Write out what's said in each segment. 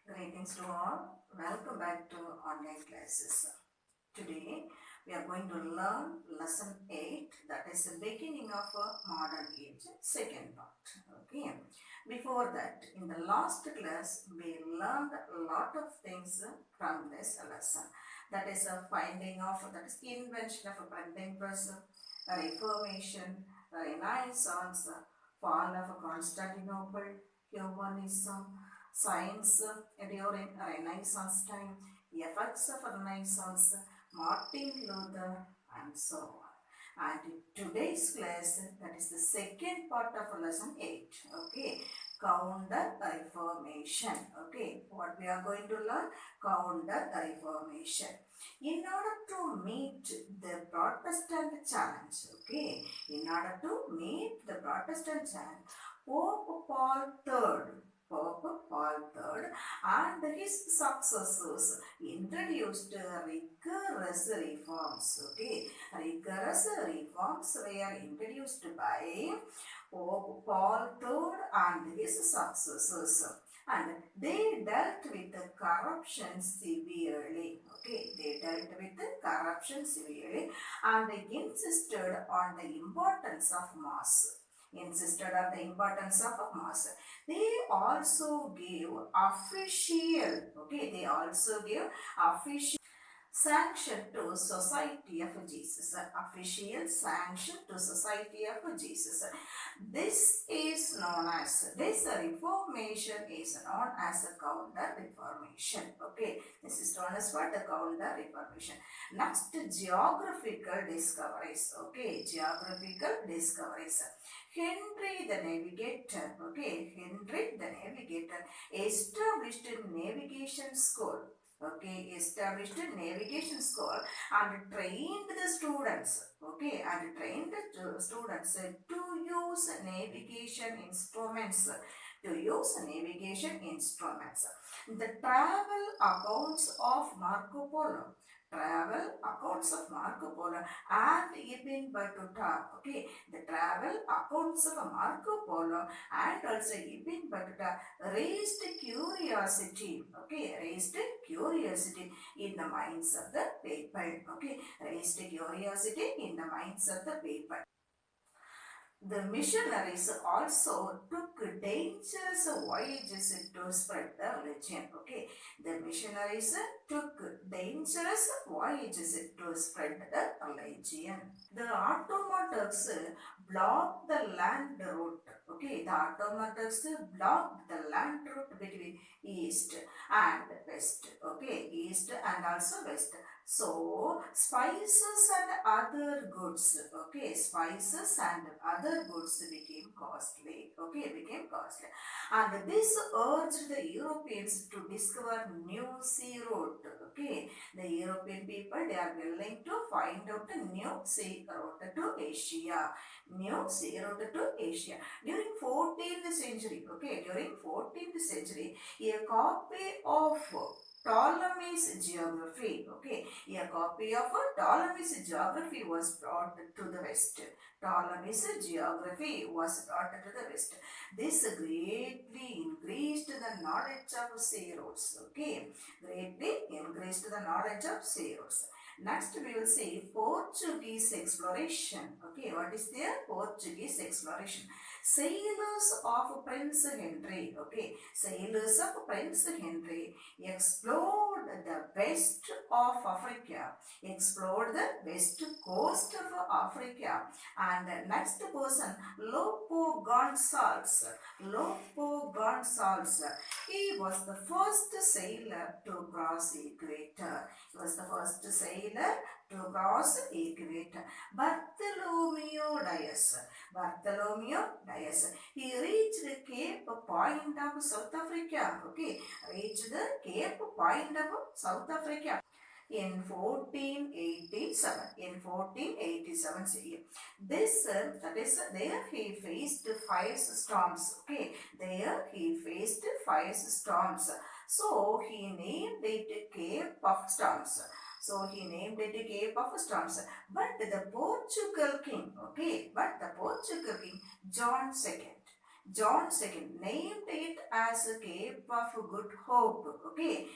Greetings to all. Welcome back to online classes. Today we are going to learn lesson 8, that is the beginning of a modern age, second part. Okay. Before that, in the last class we learned a lot of things from this lesson. That is a finding of, that is invention of a printing press, Reformation, Renaissance, fall of Constantinople, humanism, science during Renaissance time, effects of Renaissance, Martin Luther, and so on. And in today's class, that is the second part of lesson 8. Okay, Counter Reformation. Okay, what we are going to learn? Counter Reformation. In order to meet the Protestant challenge, okay, in order to meet the Protestant challenge, Pope Paul III, Pope Paul III and his successors introduced rigorous reforms. Okay, rigorous reforms were introduced by Pope Paul III and his successors, and they dealt with the corruption severely. Okay, they dealt with the corruption severely and insisted on the importance of mass. Insisted on the importance of mass. They also gave official, okay, they also gave official sanction to Society of Jesus, official sanction to Society of Jesus. This is known as, this reformation is known as a counter reformation. Okay, this is known as what? The counter reformation. Next, geographical discoveries. Okay, geographical discoveries. Henry the Navigator, okay, Henry the Navigator established a navigation school. Okay, established a navigation school and trained the students, okay, and trained the students to use navigation instruments, to use navigation instruments. The travel accounts of Marco Polo, travel accounts of Marco Polo and Ibn Battuta, okay, the travel accounts of Marco Polo and also Ibn Battuta raised curiosity, okay, raised curiosity in the minds of the people, okay, raised curiosity in the minds of the people. The missionaries also took dangerous voyages to spread the religion. Okay, the missionaries took dangerous voyages to spread the religion. The Ottomans blocked the land route. Okay, the Ottomans blocked the land route between east and west. Okay, east and also west. So, spices and other goods, okay, spices and other goods became costly, okay, became costly. And this urged the Europeans to discover new sea route, okay. The European people, they are willing to find out a new sea route to Asia, new sea route to Asia. During 14th century, okay, during 14th century, a copy of Ptolemy's geography. Okay, a copy of Ptolemy's geography was brought to the west. Ptolemy's geography was brought to the west. This greatly increased the knowledge of sea routes. Okay, greatly increased the knowledge of sea routes. Next, we will see Portuguese exploration. Okay, what is there? Portuguese exploration. Sailors of Prince Henry. Okay, sailors of Prince Henry explored the west of Africa, explored the west coast of Africa. And the next person, Lopo Gonzalez. Lopo Gonzalez. He was the first sailor to cross equator. He was the first sailor to cross equator. Bartholomew Dias. Bartholomew Dias. He reached Cape Point of South Africa. Okay, reached the Cape Point of South Africa in 1487. In 1487, this that is there he faced 5 storms. Okay, there he faced 5 storms. So he named it Cape of Storms. So he named it Cape of Storms. But the Portugal king, okay, but the Portugal king John II. John II named it as Cape of Good Hope. Okay,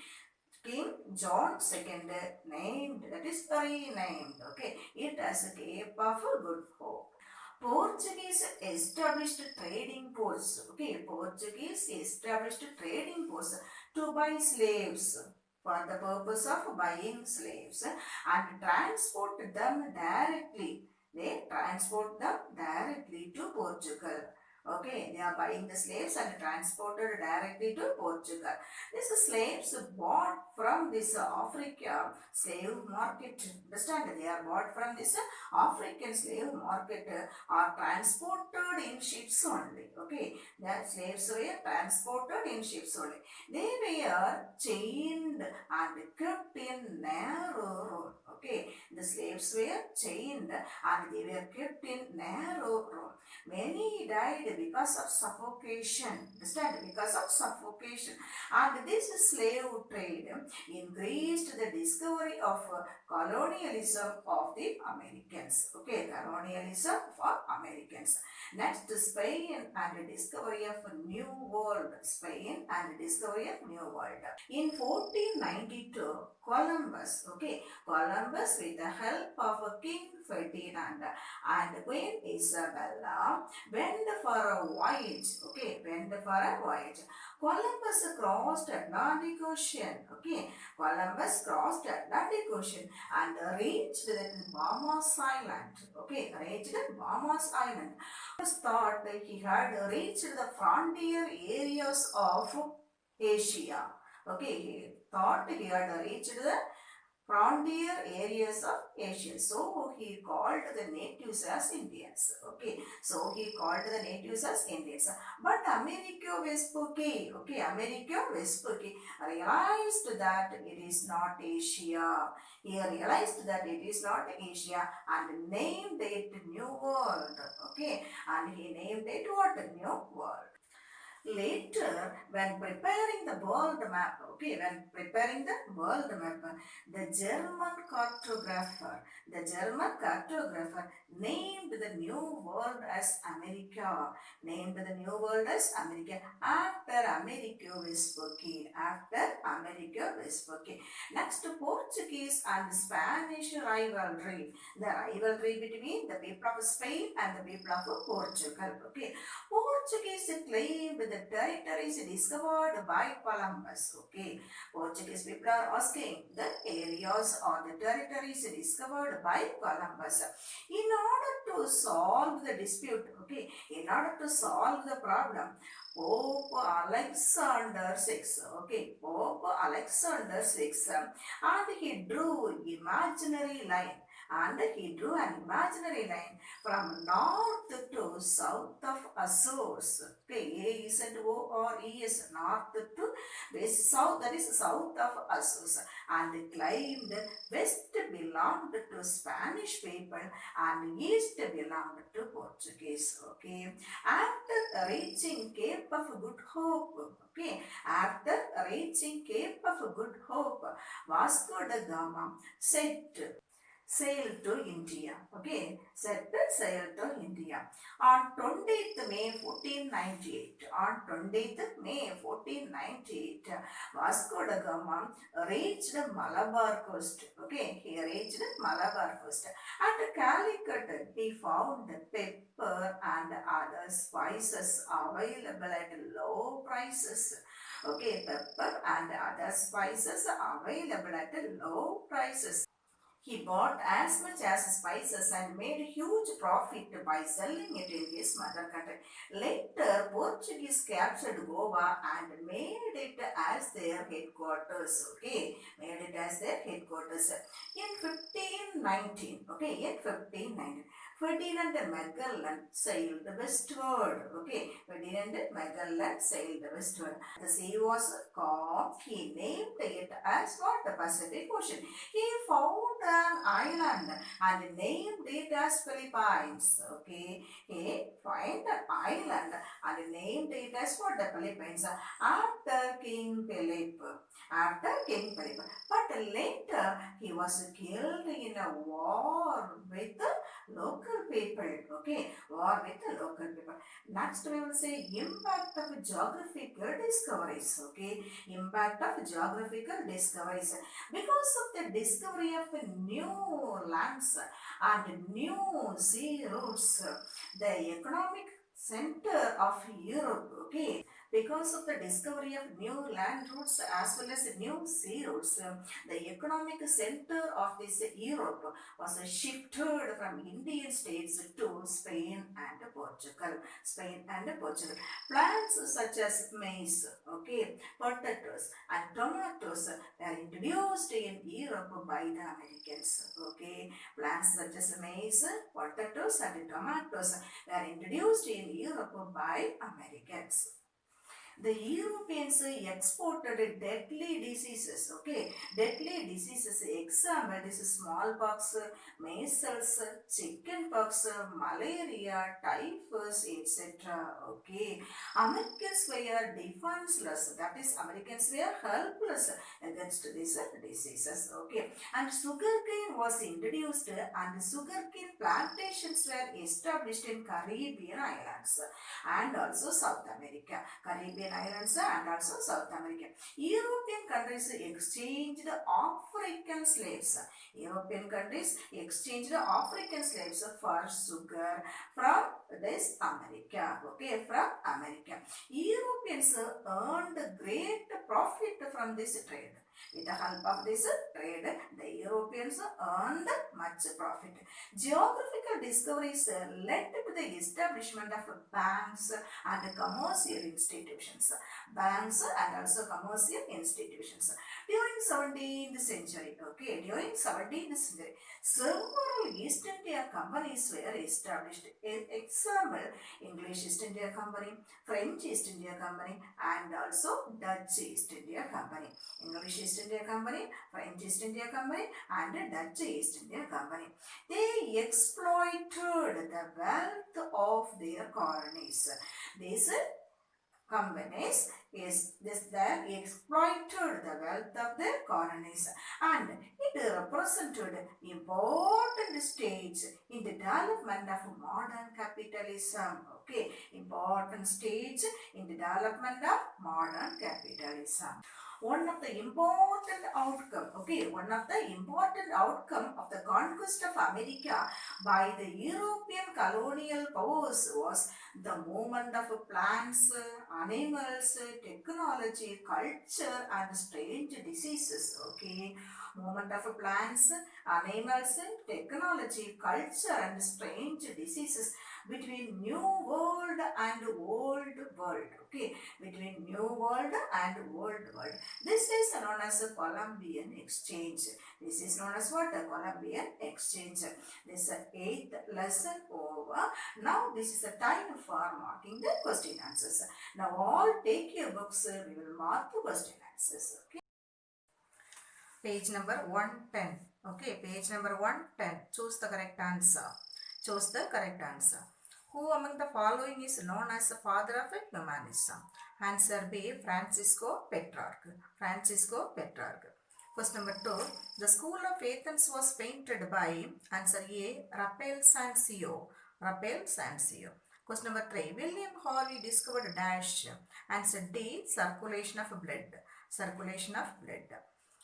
King John II named, that is renamed, okay, it as a Cape of Good Hope. Portuguese established trading ports. Okay, Portuguese established trading ports to buy slaves for the purpose of buying slaves and transport them directly. They transport them directly to Portugal. Okay, they are buying the slaves and transported directly to Portugal. These slaves bought from this Africa slave market. Understand? They are bought from this African slave market are transported in ships only. Okay, the slaves were transported in ships only. They were chained and kept in narrow room. Okay, the slaves were chained and they were kept in narrow room. Many died because of suffocation. Understand? Because of suffocation. And this slave trade increased the discovery of colonialism of the Americans. Okay, colonialism for Americans. Next, Spain and the discovery of a new world. Spain and the discovery of new world. In 1492, Columbus, okay, Columbus with the help of King Ferdinand and Queen Isabella went for a voyage. Okay, went for a voyage. Columbus crossed Atlantic Ocean. Okay, Columbus crossed Atlantic Ocean and reached the Bahamas Island. Okay, reached Bahamas Island. Columbus thought that he had reached the frontier areas of Asia. Okay, he thought he had reached the frontier areas of Asia. So he called the natives as Indians. Okay, so he called the natives as Indians. But Americo Vespucci, okay, Americo Vespucci realized that it is not Asia. He realized that it is not Asia and named it New World. Okay, and he named it what? New World. Later, when preparing the world map, okay, when preparing the world map, the German cartographer named the new world as America, named the new world as America after Americo Vespucci, after Americo Vespucci. Next, Portuguese and Spanish rivalry, the rivalry between the people of Spain and the people of Portugal, okay. Portuguese claimed the territories discovered by Columbus. Okay, Portuguese people are asking the areas or the territories discovered by Columbus. In order to solve the dispute, okay, in order to solve the problem, Pope Alexander VI, okay, Pope Alexander VI, and he drew imaginary line. And he drew an imaginary line from north to south of Azores. Okay, A-Z-O-R-E-S, north to west, south, that is south of Azores. And claimed west belonged to Spanish people and east belonged to Portuguese. Okay, after reaching Cape of Good Hope, okay, after reaching Cape of Good Hope, Vasco da Gama sail to India. Okay, set sail to India. On 20th May 1498, on 20th May 1498, Vasco da Gama reached Malabar coast. Okay, he reached Malabar coast. At Calicut, he found pepper and other spices available at low prices. Okay, pepper and other spices available at low prices. He bought as much as spices and made huge profit by selling it in his mother country. Later, Portuguese captured Goa and made it as their headquarters. Okay, made it as their headquarters. In 1519, okay, in 1519, Ferdinand Magellan sailed westward. Okay, Ferdinand Magellan sailed westward. The sea was calm. He named it as what? The Pacific Ocean. He found an island and named it as Philippines. Okay, he found an island and named it as what? The Philippines after King Philip. after King Philip. But later he was killed in a war with the local people. Okay, war with the local people. Next we will say impact of geographical discoveries. Okay, impact of geographical discoveries. Because of the discovery of new lands and new sea routes, the economic center of Europe, okay, because of the discovery of new land routes as well as new sea routes, the economic center of this Europe was shifted from Indian states to Spain and Portugal. Spain and Portugal. Plants such as maize, okay, potatoes and tomatoes were introduced in Europe by the Americans, okay. Plants such as maize, potatoes and tomatoes were introduced in Europe by Americans. The Europeans exported deadly diseases, okay, deadly diseases, example, this is smallpox, measles, chickenpox, malaria, typhus, etc., okay. Americans were defenseless, that is, Americans were helpless against these diseases, okay. And sugarcane was introduced and sugarcane plantations were established in Caribbean islands and also South America. Caribbean islands and also South America. European countries exchanged African slaves. European countries exchanged African slaves for sugar from this America. Okay, from America. Europeans earned great profit from this trade. With the help of this trade, the Europeans earned much profit. Geographical discoveries led to the establishment of banks and commercial institutions. Banks and also commercial institutions. During 17th century, okay, during 17th century, several East India companies were established. Example, English East India Company, French East India Company, and also Dutch East India Company. English East India Company, French East India Company, and Dutch East India Company. They exploited the wealth of their colonies. These companies they exploited the wealth of their colonies, and it represented important stage in the development of modern capitalism. Okay, important stage in the development of modern capitalism. One of the important outcome, okay, one of the important outcome of the conquest of America by the European colonial powers was the movement of plants, animals, technology, culture and strange diseases, okay. Movement of plants, animals, technology, culture and strange diseases between New World and Old World, okay. Between New World and Old World. This is known as a Columbian exchange. This is known as what? A Columbian exchange. This is the 8th lesson over. Now this is the time for marking the question answers. Now all take your books. We will mark the question answers. Okay. Page number 110. Okay, page number 110. Choose the correct answer. Choose the correct answer. Who among the following is known as the father of humanism? Answer B. Francisco Petrarch. Francisco Petrarch. Question number 2. The school of Athens was painted by, answer A. Raphael Sanzio. Raphael Sanzio. Question number 3. William Harvey discovered dash. Answer D. Circulation of blood. Circulation of blood.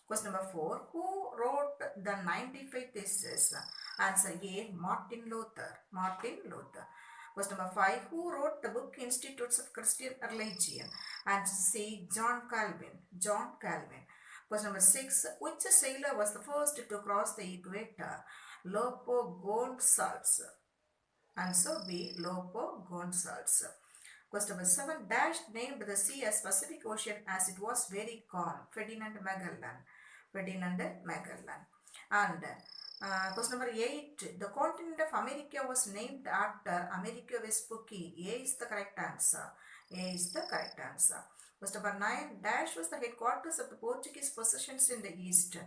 Question number 4. Who wrote the 95 Theses? Answer A. Martin Luther. Martin Luther. Question number 5. Who wrote the book Institutes of Christian Religion? Answer C. John Calvin. John Calvin. Question number 6. Which sailor was the first to cross the equator? Lopo Gonsalves. Answer B. Lopo Gonsalves. Question number 7. Dash named the sea as Pacific Ocean as it was very calm. Ferdinand Magellan. Ferdinand Magellan. And question number 8. The continent of America was named after Amerigo Vespucci. A is the correct answer. A is the correct answer. Question number 9. Dash was the headquarters of the Portuguese possessions in the east.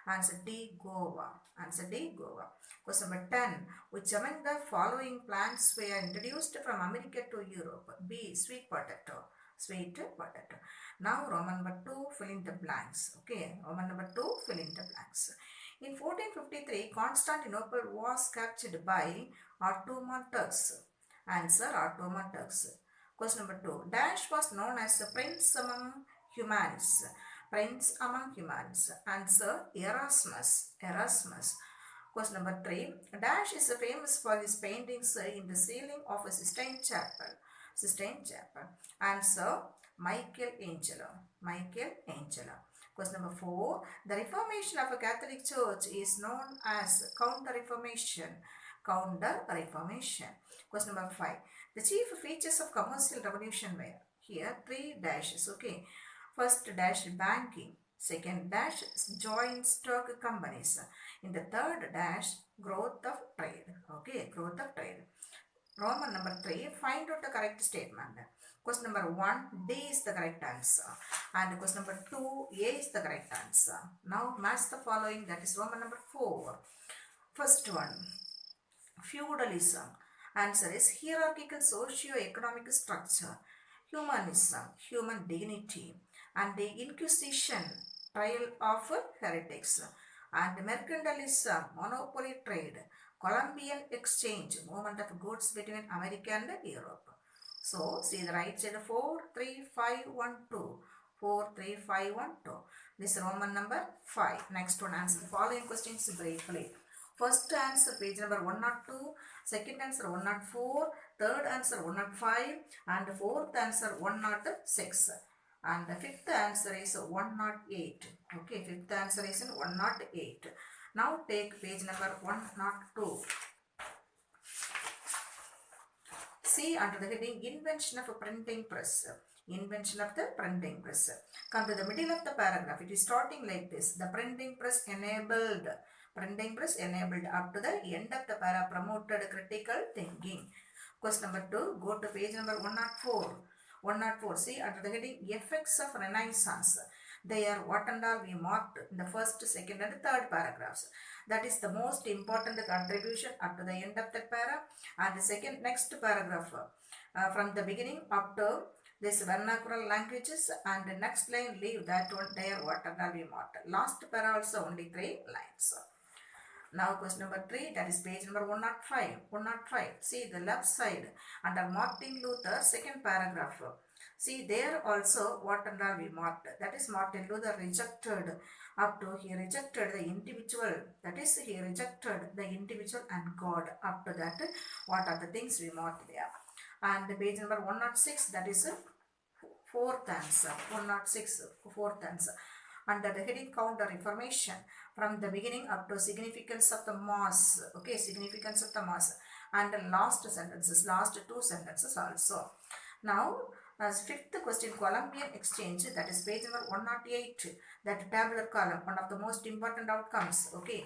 Answer D. Goa. Answer D. Goa. Question number 10. Which among the following plants were introduced from America to Europe? B. Sweet potato. sweet potato. Now Roman number 2, fill in the blanks. Okay, Roman number 2, fill in the blanks. In 1453, Constantinople was captured by Ottoman Turks. Answer, Ottoman Turks. Question number 2. Dash was known as the Prince among Humanists. Prince among Humanists. Answer, Erasmus. Erasmus. Question number 3. Dash is famous for his paintings in the ceiling of a Sistine Chapel. Sistine Chapel. Answer, Michelangelo. Michelangelo. Question number 4. The Reformation of a Catholic Church is known as Counter-Reformation. Counter-Reformation. Question number 5. The chief features of commercial revolution were, here 3 dashes, okay. First dash, banking. Second dash, joint stock companies. In the third dash, growth of trade. Okay, growth of trade. Roman number 3, find out the correct statement. Question number 1, D is the correct answer. And question number 2, A is the correct answer. Now match the following, that is Roman number 4. First one, feudalism. Answer is hierarchical socio-economic structure. Humanism, human dignity. And the Inquisition, trial of heretics. And mercantilism, monopoly trade. Columbian exchange, movement of goods between America and Europe. So, see the right side, 4, 3, 5, 1, 2. 4, 3, 5, 1, 2. This is Roman number 5. Next one, answer the following questions briefly. First answer, page number 102. Second answer, 104. Third answer, 105. And fourth answer, 106. And the fifth answer is 108. Okay, fifth answer is 108. Now take page number 102. See under the heading invention of a printing press. Invention of the printing press. Come to the middle of the paragraph. It is starting like this. The printing press enabled. Printing press enabled up to the end of the paragraph, promoted critical thinking. Question number 2. Go to page number 104. 104. See under the heading effects of Renaissance. They are what and all we marked in the first, second and third paragraphs. That is the most important contribution up to the end of that paragraph. And the second next paragraph from the beginning up to this vernacular languages, and the next line leave that one there what and all we marked. Last paragraph also only 3 lines. Now question number 3, that is page number 105. 105. See the left side under Martin Luther, second paragraph. See there also what and all we marked. That is Martin Luther rejected up to he rejected the individual. That is he rejected the individual and God. Up to that what are the things we marked there. And the page number 106, that is fourth answer. 106, fourth answer. Under the heading Counter Reformation, from the beginning up to significance of the mass. Okay, significance of the mass. And the last sentences, last 2 sentences also. Now, as fifth question, Columbian exchange, that is page number 108, that tabular column, one of the most important outcomes. Okay,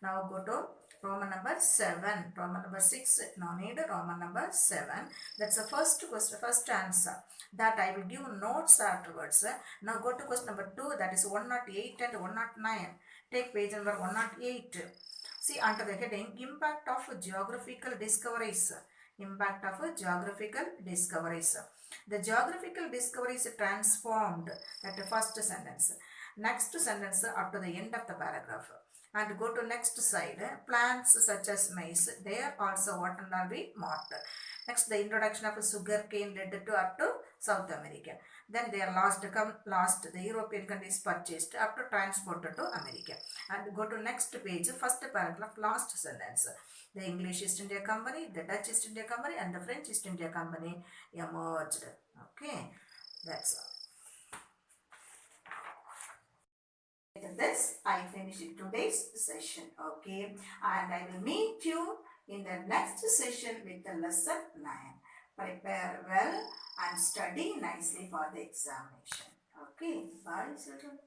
now go to Roman number 7, Roman number 6, no need, Roman number 7. That's the first question, first answer. That I will give notes afterwards. Now go to question number 2, that is 108 and 109. Take page number 108. See under the heading impact of geographical discoveries. Impact of geographical discoveries. The geographical discoveries transformed, that the first sentence. Next sentence up to the end of the paragraph. And go to next side. Plants such as maize, there also what and all we marked. Next, the introduction of sugar cane led to up to South America. Then they are last the European countries purchased after transported to America. And go to next page, first paragraph, last sentence. The English East India Company, the Dutch East India Company and the French East India Company emerged. Okay, that's all. With this, I finish today's session. Okay, and I will meet you in the next session with the lesson 9. Prepare well and study nicely for the examination. Okay, bye children.